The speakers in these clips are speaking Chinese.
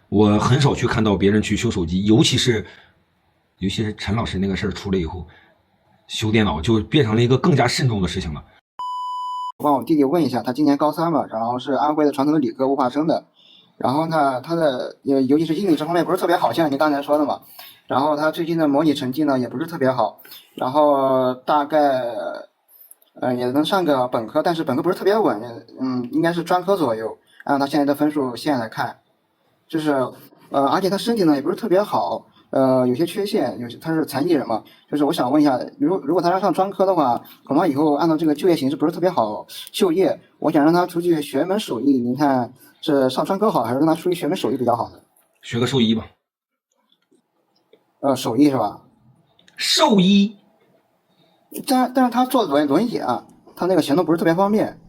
我很少去看到别人去修手机，尤其是陈老师那个事儿出来以后，修电脑就变成了一个更加慎重的事情了。帮我弟弟问一下，他今年高3嘛，然后是安徽的传统的理科物化生的，然后呢，他的尤其是英语这方面不是特别好，像你刚才说的嘛，然后他最近的模拟成绩呢也不是特别好，然后大概也能上个本科，但是本科不是特别稳，应该是专科左右，按他现在的分数线来看，就是而且他身体呢也不是特别好，有些缺陷，他是残疾人嘛，就是我想问一下，如果他要上专科的话，恐怕以后按照这个就业形势不是特别好就业，我想让他出去学门手艺，您看是上专科好，还是让他出去学门手艺比较好呢？学个兽医吧。手艺是吧？兽医，但是他坐轮椅啊，他那个行动不是特别方便。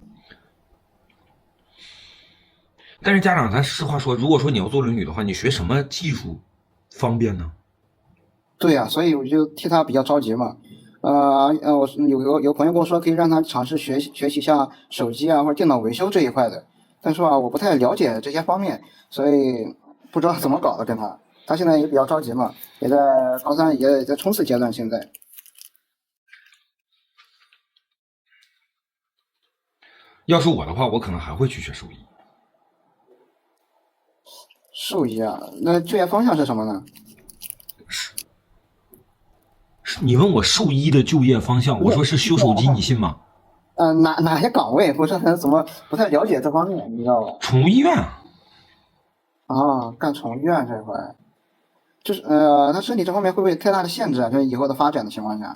但是家长，咱实话说，如果说你要做轮椅的话，你学什么技术方便呢？对呀，所以我就替他比较着急嘛。我有朋友跟我说，可以让他尝试学习像手机啊或者电脑维修这一块的，但是吧，我不太了解这些方面，所以不知道怎么搞的跟他。他现在也比较着急嘛，也在高3，也在冲刺阶段。现在要是我的话，我可能还会去学兽医。兽医啊，那就业方向是什么呢？你问我兽医的就业方向，我说是修手机，你信吗？哪些岗位？不是怎么不太了解这方面，你知道吧？宠物医院啊。干宠物医院这块，就是他身体这方面会不会太大的限制啊？就是以后的发展的情况下。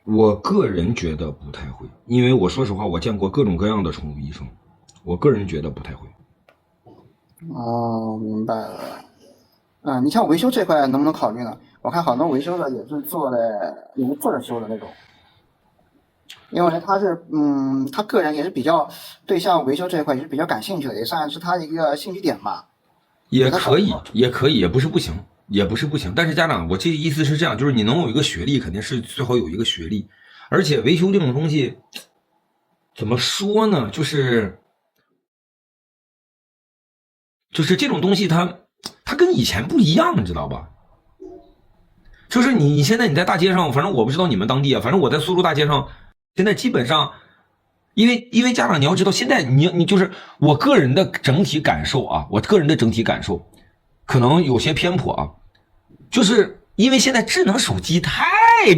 我个人觉得不太会，因为我说实话，我见过各种各样的宠物医生，我个人觉得不太会。明白了。你像维修这块能不能考虑呢？我看好多维修的也是坐着修的那种，因为他个人也是比较对像维修这一块也是比较感兴趣的，也算是他一个兴趣点吧。也可以，也不是不行，也不是不行。但是家长，我这意思是这样，就是你能有一个学历，肯定是最好有一个学历。而且维修这种东西，怎么说呢？就是这种东西它跟以前不一样，你知道吧？就是你现在你在大街上，反正我不知道你们当地啊，反正我在苏州大街上，现在基本上，因为家长你要知道，现在你就是我个人的整体感受啊，我个人的整体感受可能有些偏颇啊，就是因为现在智能手机太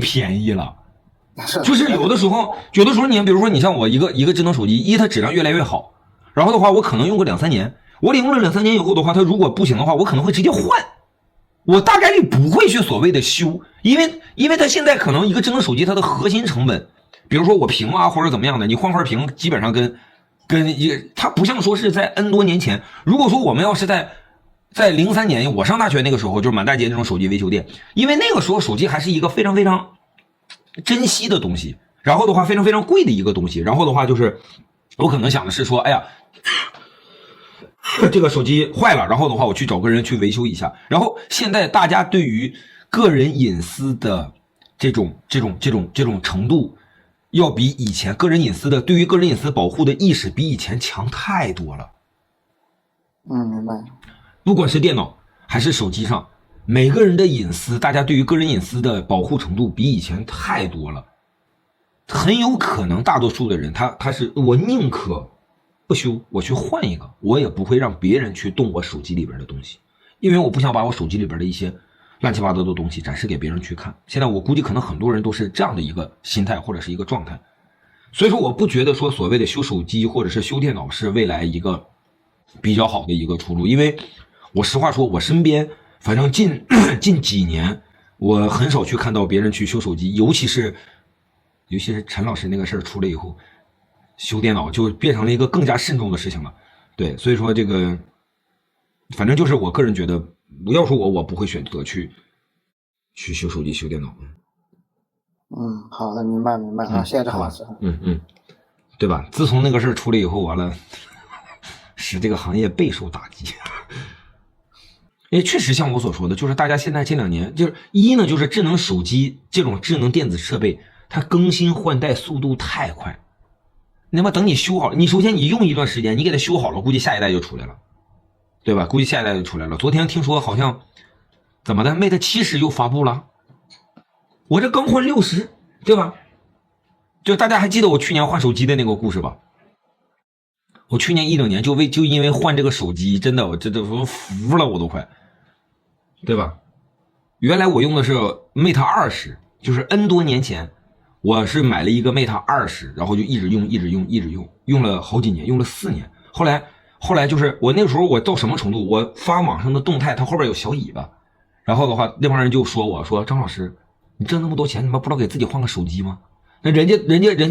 便宜了，就是有的时候你看，比如说你像我一个智能手机，它质量越来越好，然后的话我可能用个2-3年，我领用了2-3年以后的话，它如果不行的话，我可能会直接换。我大概率不会去所谓的修，因为它现在可能一个智能手机它的核心成本，比如说我屏啊或者怎么样的，你换块屏基本上它不像说是在 N 多年前，如果说我们要是在03年我上大学那个时候，就是满大街这种手机维修店，因为那个时候手机还是一个非常非常珍惜的东西，然后的话非常非常贵的一个东西，然后的话就是我可能想的是说，哎呀，这个手机坏了，然后的话我去找个人去维修一下。然后现在大家对于个人隐私的这种程度，要比以前对于个人隐私保护的意识比以前强太多了。明白。不管是电脑还是手机上，每个人的隐私，大家对于个人隐私的保护程度比以前太多了。很有可能大多数的人他是我宁可不修，我去换一个，我也不会让别人去动我手机里边的东西，因为我不想把我手机里边的一些乱七八糟的东西展示给别人去看。现在我估计可能很多人都是这样的一个心态或者是一个状态，所以说我不觉得说所谓的修手机或者是修电脑是未来一个比较好的一个出路。因为我实话说，我身边反正近几年我很少去看到别人去修手机，尤其是陈老师那个事儿出来以后，修电脑就变成了一个更加慎重的事情了。对，所以说这个反正就是我个人觉得，要说我不会选择去修手机修电脑。好的，明白啊，谢谢张老师。对吧？自从那个事儿出来以后，完了使这个行业备受打击。也确实像我所说的，就是大家现在这2年，就是一呢，就是智能手机这种智能电子设备，它更新换代速度太快。那么等你修好了，你首先你用一段时间，你给它修好了，估计下一代就出来了。对吧？估计下一代就出来了。昨天听说好像怎么的 ，Mate 70又发布了，我这刚换60，对吧？就大家还记得我去年换手机的那个故事吧？我去年10年就因为换这个手机，真的我都服了，我都快，对吧？原来我用的是 Mate 20，就是 N 多年前，我是买了一个 Mate 20，然后就一直用，用了好几年，用了4年。后来就是我那个时候我到什么程度？我发网上的动态，它后边有小尾巴，然后的话，那帮人就说我说张老师，你挣那么多钱，你们不知道给自己换个手机吗？那人家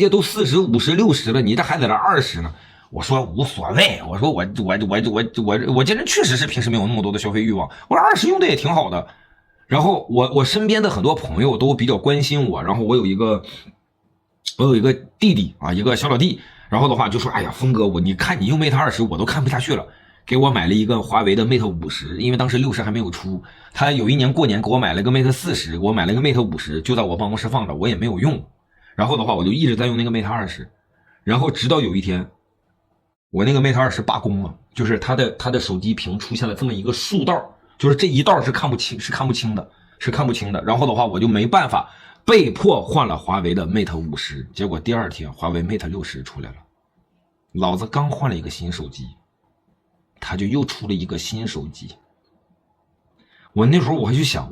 都40、50、60了，你这还在这20呢？我说无所谓，我说我这人确实是平时没有那么多的消费欲望，我说20用的也挺好的。然后我身边的很多朋友都比较关心我，然后我有一个弟弟啊，一个小老弟，然后的话就说，哎呀，峰哥，你看你用 Mate 20，我都看不下去了，给我买了一个华为的 Mate 50，因为当时60还没有出，他有一年过年给我买了个 Mate 40，给我买了个 Mate 50，就在我办公室放着，我也没有用。然后的话，我就一直在用那个 Mate 20，然后直到有一天，我那个 Mate 20罢工了，就是它的手机屏出现了这么一个竖道，就是这一道是看不清的。然后的话，我就没办法，被迫换了华为的 Mate 50。结果第2天，华为 Mate 60出来了，老子刚换了一个新手机，他就又出了一个新手机。我那时候我还想，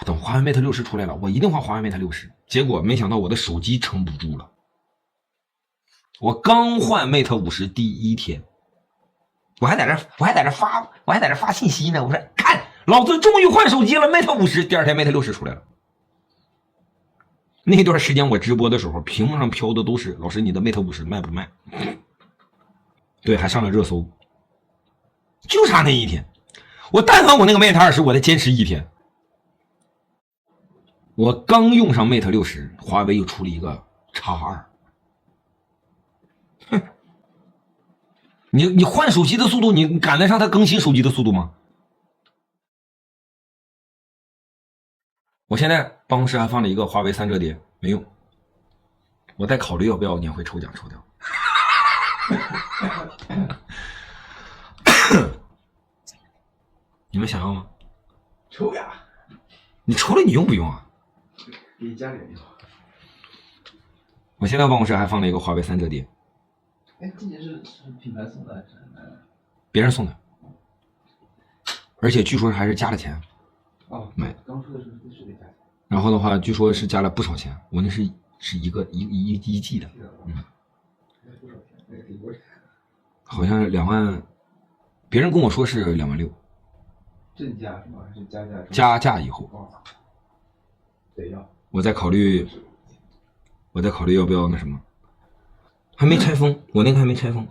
等华为 Mate 60出来了，我一定换华为 Mate 60。结果没想到我的手机撑不住了。我刚换 Mate 50第1天，我还在这发信息呢。我说看，老子终于换手机了 ，Mate 50。第2天 Mate 60出来了。那段时间我直播的时候，屏幕上飘的都是老师你的 Mate 50卖不卖？对，还上了热搜。就差那一天，我但凡我那个 Mate 20，我再坚持1天。我刚用上 Mate 60，华为又出了一个 X2。哼，你换手机的速度，你赶得上它更新手机的速度吗？我现在办公室还放了一个华为3折叠，没用。我在考虑要不要年会抽奖抽掉。你们想要吗？抽呀！你抽了你用不用啊？给家里人用。我现在办公室还放了一个华为3折叠。哎，今年是品牌送的还是买的？别人送的，而且据说还是加了钱。哦，买。刚说的是得加钱。然后的话，据说是加了不少钱，我那是一季的，多少钱？那个挺多钱。好像是2万，别人跟我说是2万6。正价是吗？还是加价？加价以后。得要。我在考虑要不要那什么，还没拆封，我那个还没拆封。